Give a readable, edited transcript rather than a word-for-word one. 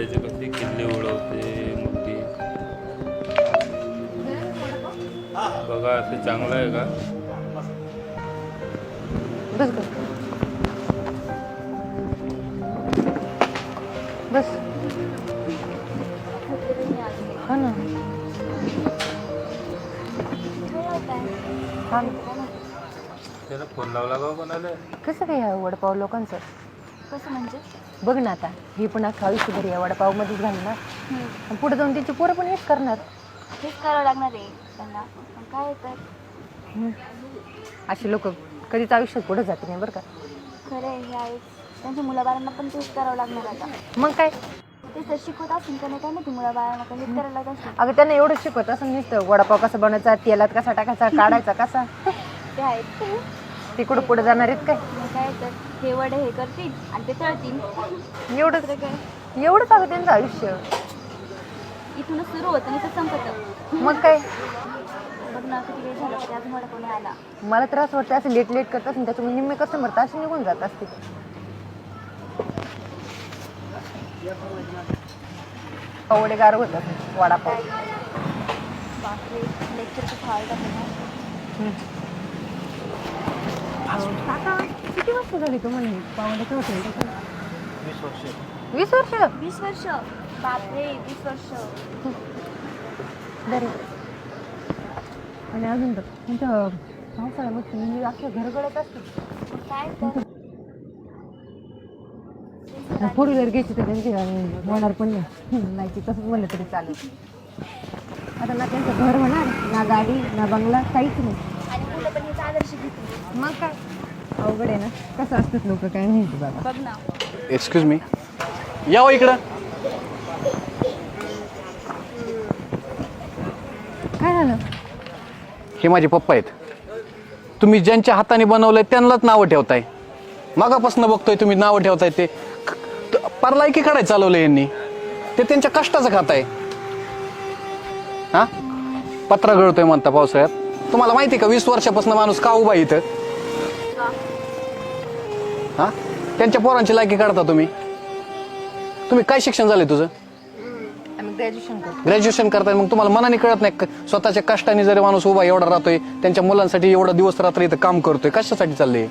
वड्याची कशी किल्ली उडवते मोठी बघा. असं चांगलं आहे का? बस बस बस. हा ना. हा ना. त्याला फोन लावला का कोणाला? कसं काय या वडापाव लोकांचं? कसं म्हणजे? बघ ना आता ही पण अख्खा आयुष्यभर या वडापावमध्येच घालणार आणि पुढे जाऊन त्यांची पोरं पण हेच करणार. हेच करावं लागणार आहे त्यांना. पण काय तर असे लोक कधीच आयुष्यात पुढे जाते नाही बरं का. खरं आहे हे आहे. त्यांच्या मुलाबाळांना पण तेच करावं लागणार आता. मग काय. ते तर शिकवत असेल का नाही काय माहिती मुलाबाळांना पण हेच करायला लागत असेल. अगं त्यांना एवढं शिकवत असं नुसतं वडापाव कसा बनवायचा, तेलात कसा टाकायचा, काढायचा कसा. ते आहेत. ते कुठं पुढे जाणार आहेत काय. मग काय तर हे वडे हे करतील आणि ते तळतील. एवढंच काय एवढंच अगं त्यांचं आयुष्य. इथूनच सुरू होतं आणि इथं संपतं. मग काय. बघ ना किती वेळ झाला तरी अजून वडापाव नाही आला. मला त्रास वाटतं असं लेट लेट करत असेल त्याच्यामुळे निम्मे कस्टमर ताशी निघून जात असते. वडे गार होतात वडापाव. बापरे लेक्चर खूप हार्ड आहे ना. काका किती वर्ष झाली तुम्हाला पावड्याचं होतं? 20 वर्ष. 20 वर्ष. 20 वर्ष. बापरे 20 वर्ष. बरे. आणि अजून तर तुमच्या पावसाळ्यामध्ये म्हणजे अख्ख्या घर गळत असते. काय तर फोर व्हीलर घ्यायची तर त्यांची होणार पण नाही तसंच म्हणलं तरी चालेल. आता ना त्यांचं घर होणार ना गाडी ना बंगला काहीच नाही. आणि मुलं पण हेच आदर्श घेतील. मग काय अवघड आहे ना. कसं असतात लोक काय माहिती बाबा. बघ ना. एक्सक्यूज मी, या हो इकडं. काय झालं? हे माझे पप्पा आहेत. तुम्ही ज्यांच्या हाताने बनवलंय त्यांनाच नावं ठेवताय. मागापासून बघतोय तुम्ही नावं ठेवताय ते परलायकी काढाय चालवलं यांनी. ते त्यांच्या कष्टाचं खाताय. हा पत्रा गळतोय म्हणता पावसाळ्यात. तुम्हाला माहिती का 20 वर्षापासून माणूस का उभा इथं? हा त्यांच्या पोरांची लायकी काढता तुम्ही. तुम्ही काय शिक्षण झालंय तुझं? आम्ही ग्रॅज्युएशन करतो. ग्रॅज्युएशन करताय मग तुम्हाला मनाने कळत नाही स्वतःच्या कष्टाने जरी माणूस उभा एवढा राहतोय त्यांच्या मुलांसाठी एवढा दिवस रात्र इथं काम करतोय कशासाठी चाललंय?